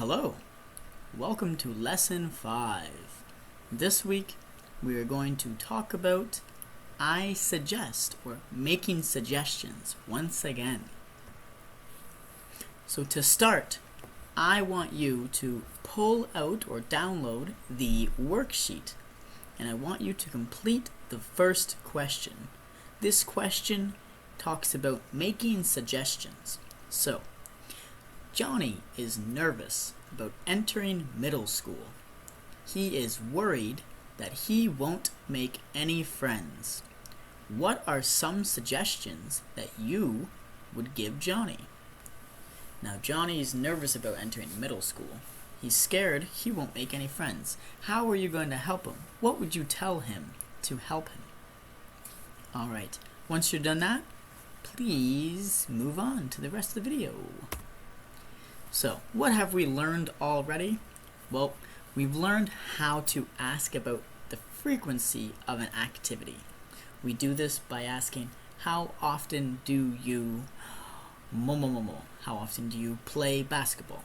Hello, welcome to Lesson 5. This week we are going to talk about I suggest or making suggestions once again. So to start, I want you to pull out or download the worksheet and I want you to complete the first question. This question talks about making suggestions. So, Johnny is nervous about entering middle school. He is worried that he won't make any friends. What are some suggestions that you would give Johnny? Now, Johnny is nervous about entering middle school. He's scared he won't make any friends. How are you going to help him? What would you tell him to help him? Alright, once you're done that, please move on to the rest of the video. So, what have we learned already? Well, we've learned how to ask about the frequency of an activity. We do this by asking, how often do you How often do you play basketball?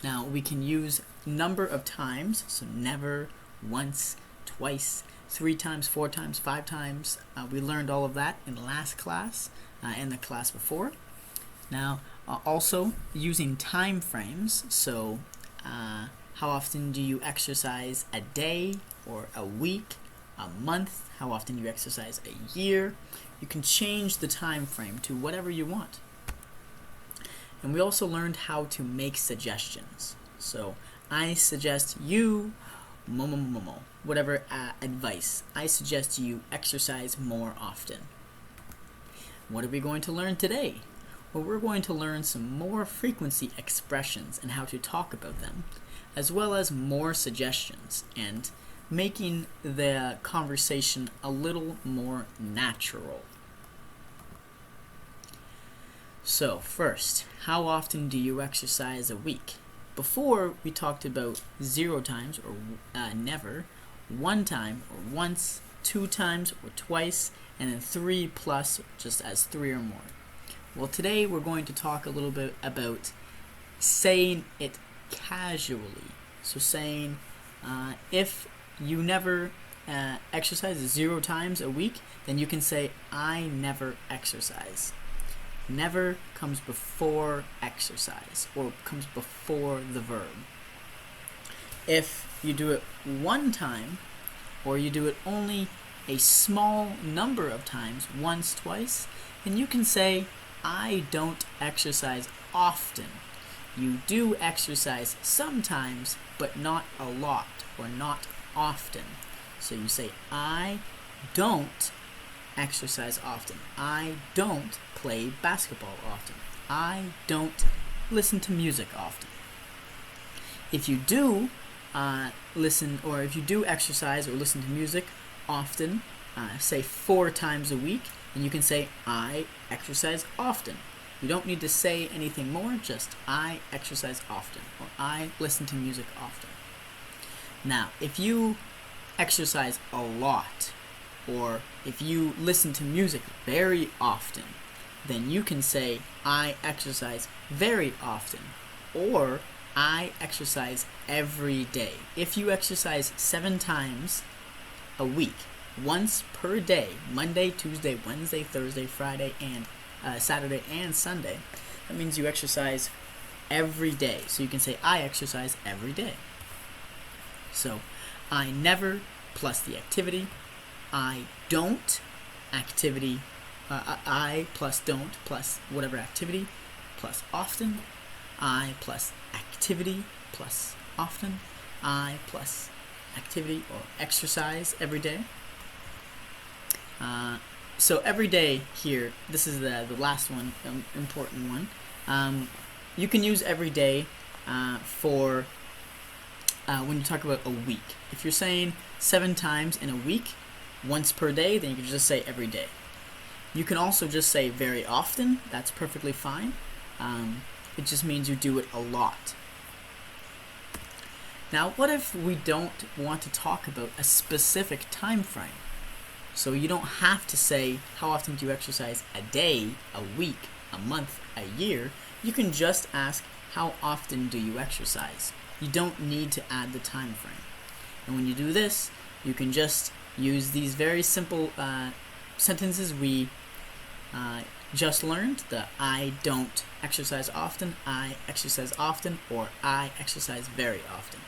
Now, we can use number of times, so never, once, twice, 3 times, 4 times, 5 times. We learned all of that in the last class, and the class before. Now, also using time frames, so how often do you exercise a day or a week, a month? How often do you exercise a year? You can change the time frame to whatever you want. And we also learned how to make suggestions. So I suggest you whatever advice. I suggest you exercise more often. What are we going to learn today? Well, we're going to learn some more frequency expressions and how to talk about them, as well as more suggestions and making the conversation a little more natural. So first, how often do you exercise a week? Before, we talked about 0 times or never, 1 time or once, 2 times or twice, and then 3 plus, just as 3 or more. Well, today we're going to talk a little bit about saying it casually. So saying, if you never exercise 0 times a week, then you can say, I never exercise. Never comes before exercise, or comes before the verb. If you do it 1 time, or you do it only a small number of times, once, twice, then you can say, I don't exercise often. You do exercise sometimes, but not a lot, or not often. So you say, I don't exercise often. I don't play basketball often. I don't listen to music often. If you do if you do exercise or listen to music often, say 4 times a week, then you can say, I exercise often. You don't need to say anything more, just I exercise often, or I listen to music often. Now, if you exercise a lot, or if you listen to music very often, then you can say, I exercise very often, or I exercise every day. If you exercise 7 times a week, once per day, Monday, Tuesday, Wednesday, Thursday, Friday, and Saturday and Sunday, that means you exercise every day. So you can say, I exercise every day. So, I never plus the activity, I don't activity, I plus don't plus whatever activity, plus often, I plus activity plus often, I plus activity or exercise every day. So every day here, this is the last one, important one. You can use every day for when you talk about a week. If you're saying 7 times in a week, once per day, then you can just say every day. You can also just say very often. That's perfectly fine. It just means you do it a lot. Now, what if we don't want to talk about a specific time frame? So you don't have to say, how often do you exercise a day, a week, a month, a year? You can just ask, how often do you exercise? You don't need to add the time frame. And when you do this, you can just use these very simple sentences we just learned. The I don't exercise often, I exercise often, or I exercise very often.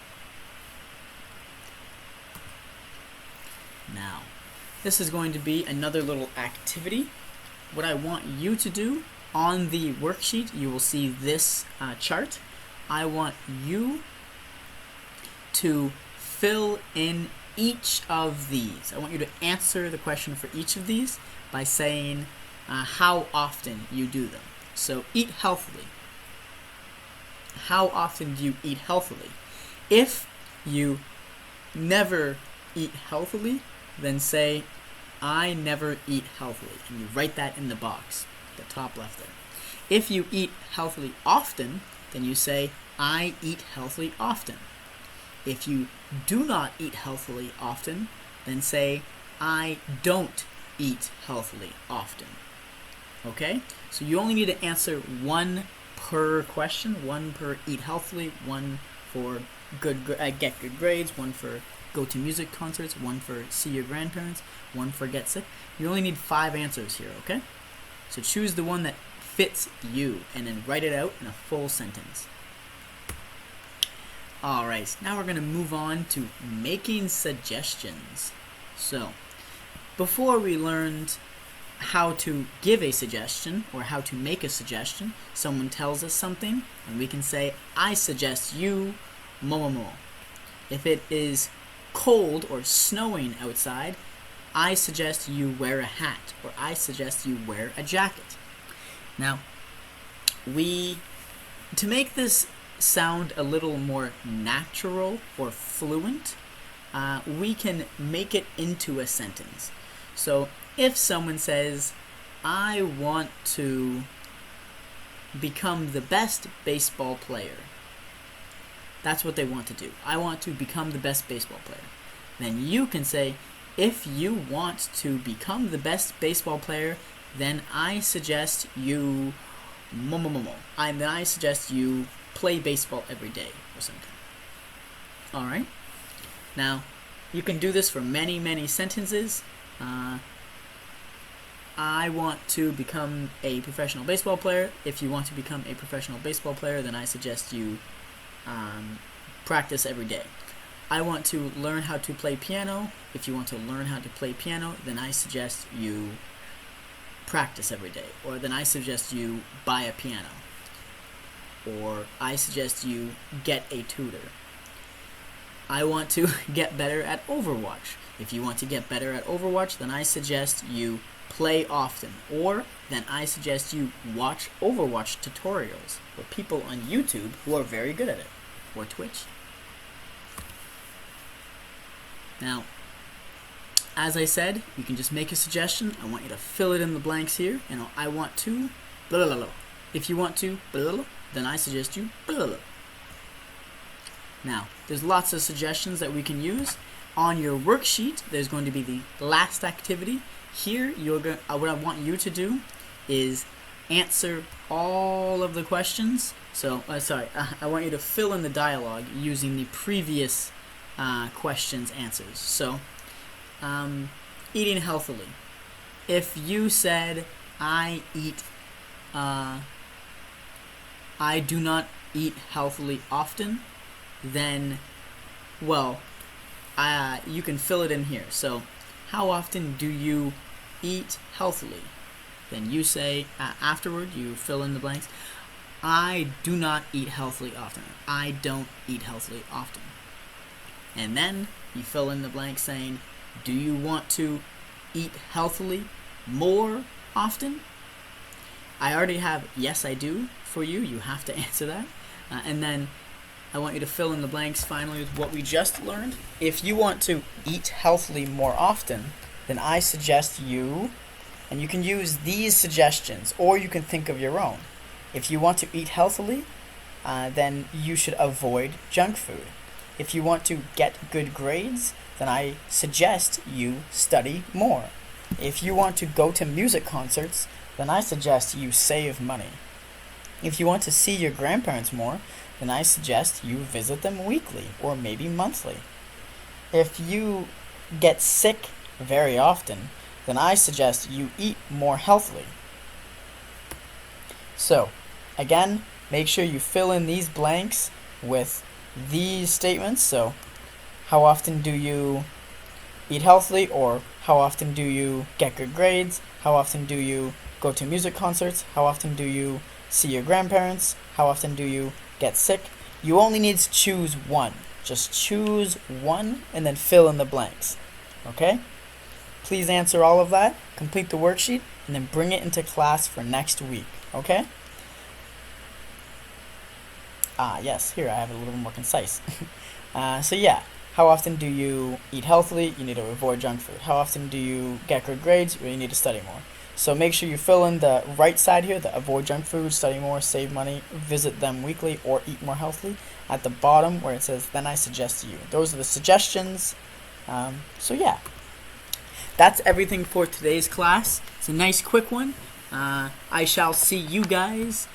Now, this is going to be another little activity. What I want you to do on the worksheet, you will see this chart. I want you to fill in each of these. I want you to answer the question for each of these by saying how often you do them. So, eat healthily. How often do you eat healthily? If you never eat healthily, then say, I never eat healthily. And you write that in the box, the top left there. If you eat healthily often, then you say, I eat healthily often. If you do not eat healthily often, then say, I don't eat healthily often. Okay? So you only need to answer one per question, one per eat healthily, one for get good grades, one for go to music concerts, one for see your grandparents, one for get sick. You only need 5 answers here, okay? So choose the one that fits you and then write it out in a full sentence. Alright, now we're going to move on to making suggestions. So, before we learned how to give a suggestion or how to make a suggestion, someone tells us something and we can say, I suggest you mo. If it is cold or snowing outside, I suggest you wear a hat, or I suggest you wear a jacket. Now, to make this sound a little more natural or fluent, we can make it into a sentence. So if someone says, I want to become the best baseball player, that's what they want to do. I want to become the best baseball player. Then you can say, if you want to become the best baseball player, then I suggest you then I suggest you play baseball every day or something. Alright? Now, you can do this for many, many sentences. I want to become a professional baseball player. If you want to become a professional baseball player, then I suggest you practice every day. I want to learn how to play piano. If you want to learn how to play piano, then I suggest you practice every day. Or then I suggest you buy a piano. Or I suggest you get a tutor. I want to get better at Overwatch. If you want to get better at Overwatch, then I suggest you play often. Or then I suggest you watch Overwatch tutorials with people on YouTube who are very good at it. Or Twitch. Now, as I said, you can just make a suggestion. I want you to fill it in the blanks here. And I want to blah, blah, blah. If you want to blah, blah, then I suggest you blah, blah. Now, there's lots of suggestions that we can use. On your worksheet, there's going to be the last activity. Here, what I want you to do is answer all of the questions. So, I want you to fill in the dialogue using the previous questions' answers. So, eating healthily. If you said, I do not eat healthily often, then, well, you can fill it in here. So, how often do you eat healthily? Then you say, afterward, you fill in the blanks. I do not eat healthily often. I don't eat healthily often. And then you fill in the blank saying, do you want to eat healthily more often? I already have yes, I do for you. You have to answer that. And then I want you to fill in the blanks finally with what we just learned. If you want to eat healthily more often, then I suggest you, and you can use these suggestions, or you can think of your own. If you want to eat healthily, then you should avoid junk food. If you want to get good grades, then I suggest you study more. If you want to go to music concerts, then I suggest you save money. If you want to see your grandparents more, then I suggest you visit them weekly or maybe monthly. If you get sick very often, then I suggest you eat more healthily. So, again, make sure you fill in these blanks with these statements. So, how often do you eat healthily, or how often do you get good grades? How often do you go to music concerts? How often do you see your grandparents? How often do you get sick? You only need to choose one. Just choose one and then fill in the blanks. Okay? Please answer all of that, complete the worksheet, and then bring it into class for next week. Okay? Yes, here I have it a little more concise. So yeah, how often do you eat healthily? You need to avoid junk food. How often do you get good grades? Well, you need to study more. So make sure you fill in the right side here, the avoid junk food, study more, save money, visit them weekly, or eat more healthily. At the bottom where it says, then I suggest to you. Those are the suggestions. So yeah, that's everything for today's class. It's a nice quick one. I shall see you guys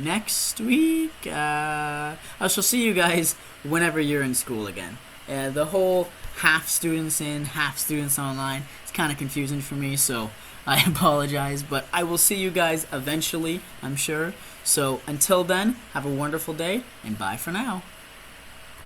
next week. I shall see you guys whenever you're in school again. The whole half students in, half students online, it's kind of confusing for me, so I apologize, but I will see you guys eventually, I'm sure. So until then, have a wonderful day, and bye for now.